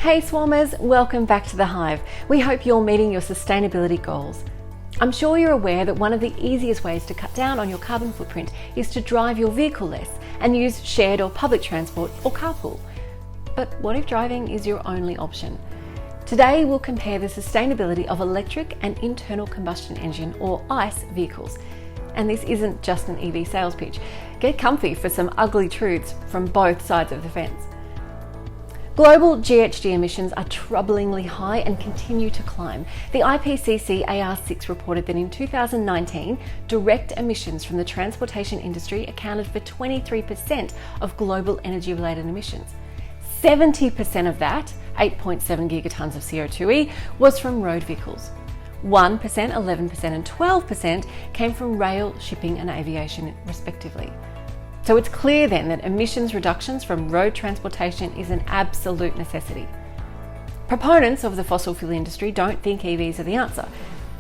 Hey Swrmers, welcome back to the Hive. We hope you're meeting your sustainability goals. I'm sure you're aware that one of the easiest ways to cut down on your carbon footprint is to drive your vehicle less and use shared or public transport or carpool. But what if driving is your only option? Today we'll compare the sustainability of electric and internal combustion engine or ICE vehicles. And this isn't just an EV sales pitch. Get comfy for some ugly truths from both sides of the fence. Global GHG emissions are troublingly high and continue to climb. The IPCC AR6 reported that in 2019, direct emissions from the transportation industry accounted for 23% of global energy-related emissions. 70% of that, 8.7 gigatons of CO2e, was from road vehicles. 1%, 11% and 12% came from rail, shipping and aviation respectively. So it's clear then that emissions reductions from road transportation is an absolute necessity. Proponents of the fossil fuel industry don't think EVs are the answer.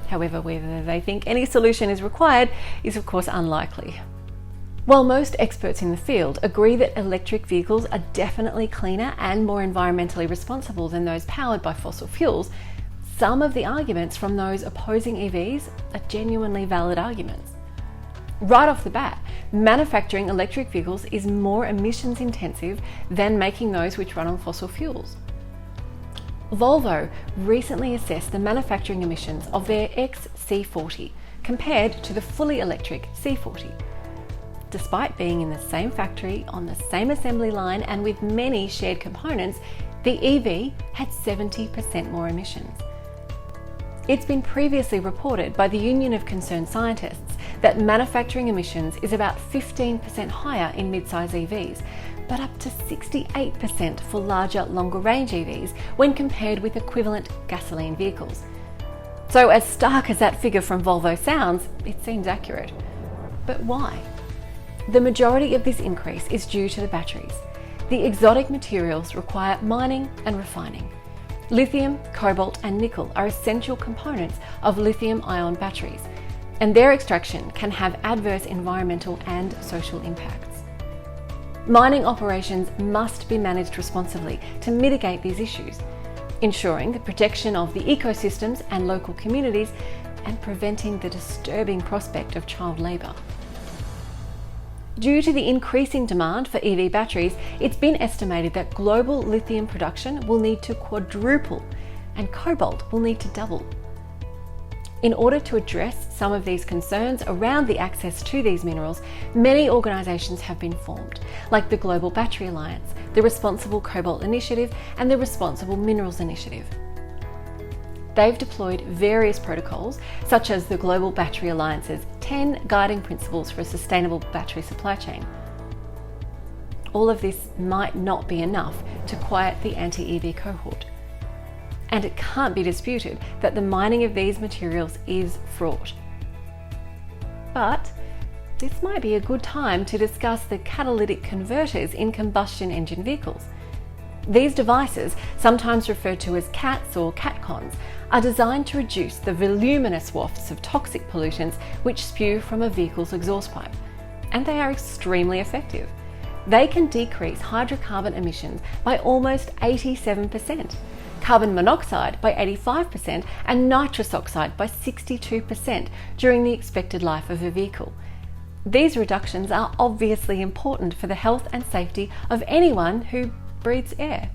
However, whether they think any solution is required is of course unlikely. While most experts in the field agree that electric vehicles are definitely cleaner and more environmentally responsible than those powered by fossil fuels, some of the arguments from those opposing EVs are genuinely valid arguments. Right off the bat, manufacturing electric vehicles is more emissions intensive than making those which run on fossil fuels. Volvo recently assessed the manufacturing emissions of their XC40 compared to the fully electric C40. Despite being in the same factory, on the same assembly line and with many shared components, the EV had 70% more emissions. It's been previously reported by the Union of Concerned Scientists that manufacturing emissions is about 15% higher in mid-size EVs, but up to 68% for larger, longer-range EVs when compared with equivalent gasoline vehicles. So as stark as that figure from Volvo sounds, it seems accurate. But why? The majority of this increase is due to the batteries. The exotic materials require mining and refining. Lithium, cobalt and nickel are essential components of lithium-ion batteries, and their extraction can have adverse environmental and social impacts. Mining operations must be managed responsibly to mitigate these issues, ensuring the protection of the ecosystems and local communities and preventing the disturbing prospect of child labour. Due to the increasing demand for EV batteries, it's been estimated that global lithium production will need to quadruple and cobalt will need to double. In order to address some of these concerns around the access to these minerals, many organisations have been formed, like the Global Battery Alliance, the Responsible Cobalt Initiative and the Responsible Minerals Initiative. They've deployed various protocols, such as the Global Battery Alliance's 10 guiding principles for a sustainable battery supply chain. All of this might not be enough to quiet the anti-EV cohort. And it can't be disputed that the mining of these materials is fraught. But this might be a good time to discuss the catalytic converters in combustion engine vehicles. These devices, sometimes referred to as CATs or CATCONs, are designed to reduce the voluminous wafts of toxic pollutants which spew from a vehicle's exhaust pipe, and they are extremely effective. They can decrease hydrocarbon emissions by almost 87%, carbon monoxide by 85% and nitrous oxide by 62% during the expected life of a vehicle. These reductions are obviously important for the health and safety of anyone who breathes air.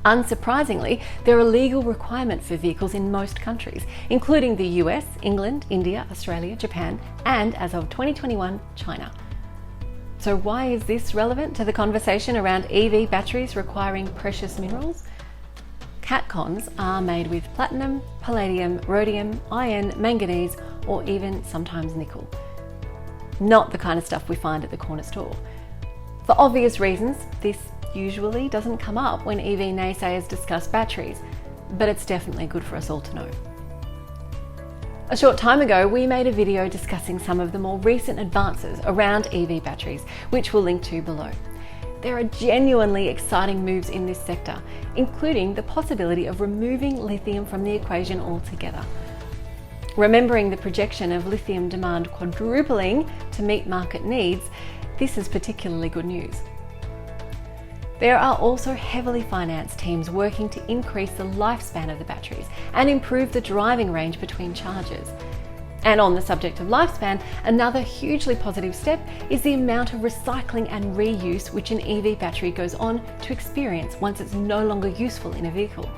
Unsurprisingly, they're a legal requirement for vehicles in most countries, including the US, England, India, Australia, Japan, and as of 2021, China. So why is this relevant to the conversation around EV batteries requiring precious minerals? CATCONs are made with platinum, palladium, rhodium, iron, manganese, or even sometimes nickel. Not the kind of stuff we find at the corner store. For obvious reasons, this usually doesn't come up when EV naysayers discuss batteries, but it's definitely good for us all to know. A short time ago, we made a video discussing some of the more recent advances around EV batteries, which we'll link to below. There are genuinely exciting moves in this sector, including the possibility of removing lithium from the equation altogether. Remembering the projection of lithium demand quadrupling to meet market needs, this is particularly good news. There are also heavily financed teams working to increase the lifespan of the batteries and improve the driving range between charges. And on the subject of lifespan, another hugely positive step is the amount of recycling and reuse which an EV battery goes on to experience once it's no longer useful in a vehicle.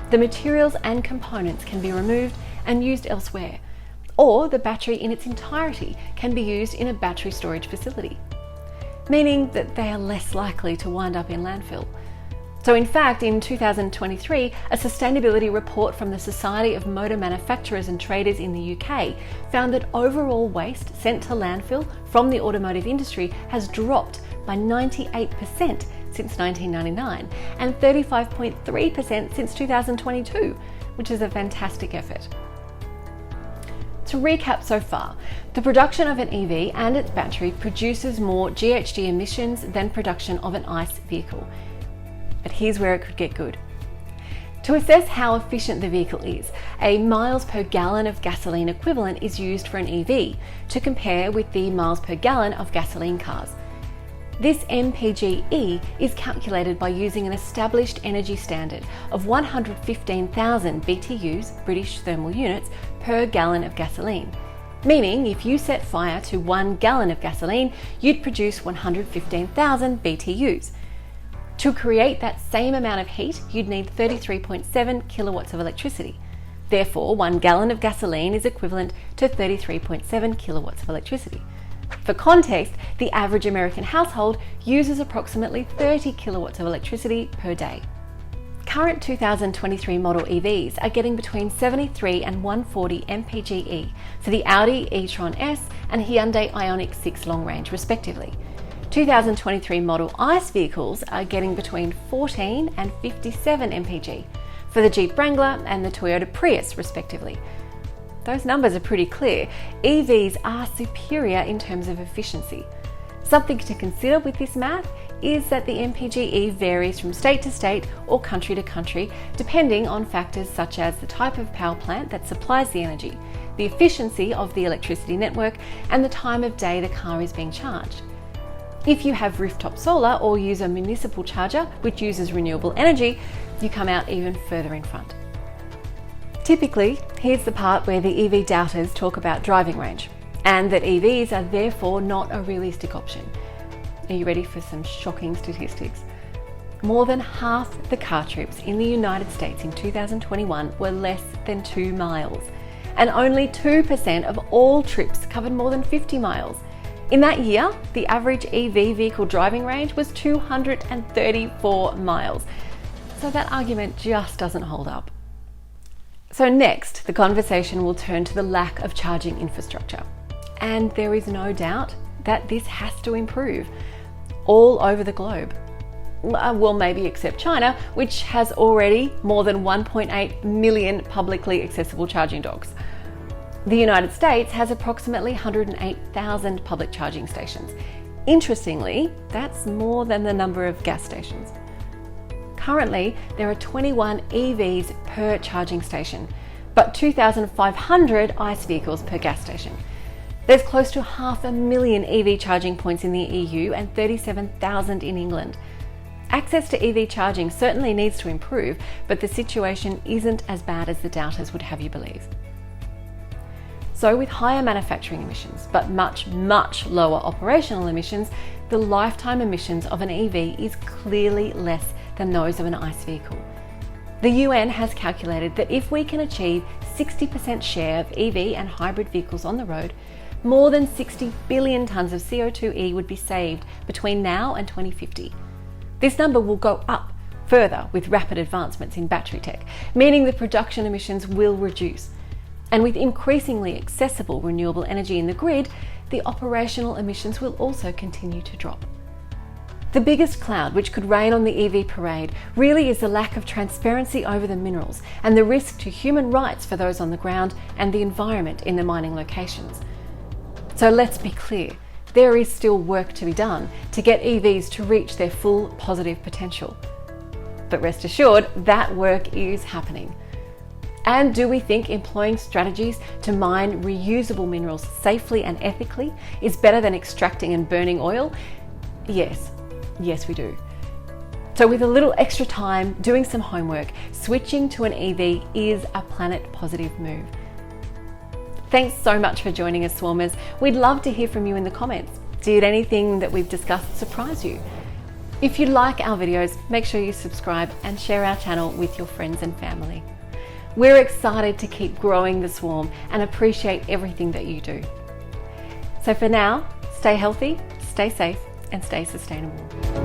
The materials and components can be removed and used elsewhere, or the battery in its entirety can be used in a battery storage facility, meaning that they are less likely to wind up in landfill. So in fact, in 2023, a sustainability report from the Society of Motor Manufacturers and Traders in the UK found that overall waste sent to landfill from the automotive industry has dropped by 98% since 1999 and 35.3% since 2022, which is a fantastic effort. To recap so far, the production of an EV and its battery produces more GHG emissions than production of an ICE vehicle. But here's where it could get good. To assess how efficient the vehicle is, a miles per gallon of gasoline equivalent is used for an EV to compare with the miles per gallon of gasoline cars. This MPGe is calculated by using an established energy standard of 115,000 BTUs, British thermal units, per gallon of gasoline. Meaning, if you set fire to 1 gallon of gasoline, you'd produce 115,000 BTUs. To create that same amount of heat, you'd need 33.7 kilowatts of electricity. Therefore, 1 gallon of gasoline is equivalent to 33.7 kilowatts of electricity. For context, the average American household uses approximately 30 kilowatts of electricity per day. Current 2023 model EVs are getting between 73 and 140 MPGe for the Audi e-tron S and Hyundai Ioniq 6 long range respectively. 2023 model ICE vehicles are getting between 14 and 57 MPG for the Jeep Wrangler and the Toyota Prius respectively. Those numbers are pretty clear. EVs are superior in terms of efficiency. Something to consider with this math is that the MPGe varies from state to state or country to country depending on factors such as the type of power plant that supplies the energy, the efficiency of the electricity network, and the time of day the car is being charged. If you have rooftop solar or use a municipal charger which uses renewable energy, you come out even further in front. Typically, here's the part where the EV doubters talk about driving range, and that EVs are therefore not a realistic option. Are you ready for some shocking statistics? More than half the car trips in the United States in 2021 were less than 2 miles, and only 2% of all trips covered more than 50 miles. In that year, the average EV vehicle driving range was 234 miles. So that argument just doesn't hold up. So next, the conversation will turn to the lack of charging infrastructure. And there is no doubt that this has to improve all over the globe. Well, maybe except China, which has already more than 1.8 million publicly accessible charging docks. The United States has approximately 108,000 public charging stations. Interestingly, that's more than the number of gas stations. Currently, there are 21 EVs per charging station, but 2,500 ICE vehicles per gas station. There's close to 500,000 EV charging points in the EU and 37,000 in England. Access to EV charging certainly needs to improve, but the situation isn't as bad as the doubters would have you believe. So with higher manufacturing emissions, but much lower operational emissions, the lifetime emissions of an EV is clearly less than those of an ICE vehicle. The UN has calculated that if we can achieve 60% share of EV and hybrid vehicles on the road, more than 60 billion tonnes of CO2e would be saved between now and 2050. This number will go up further with rapid advancements in battery tech, meaning the production emissions will reduce. And with increasingly accessible renewable energy in the grid, the operational emissions will also continue to drop. The biggest cloud which could rain on the EV parade really is the lack of transparency over the minerals and the risk to human rights for those on the ground and the environment in the mining locations. So let's be clear, there is still work to be done to get EVs to reach their full positive potential. But rest assured, that work is happening. And do we think employing strategies to mine reusable minerals safely and ethically is better than extracting and burning oil? Yes we do. So with a little extra time, doing some homework, switching to an EV is a planet positive move. Thanks so much for joining us, Swrmers. We'd love to hear from you in the comments. Did anything that we've discussed surprise you? If you like our videos, make sure you subscribe and share our channel with your friends and family. We're excited to keep growing the Swrm and appreciate everything that you do. So for now, stay healthy, stay safe, and stay sustainable.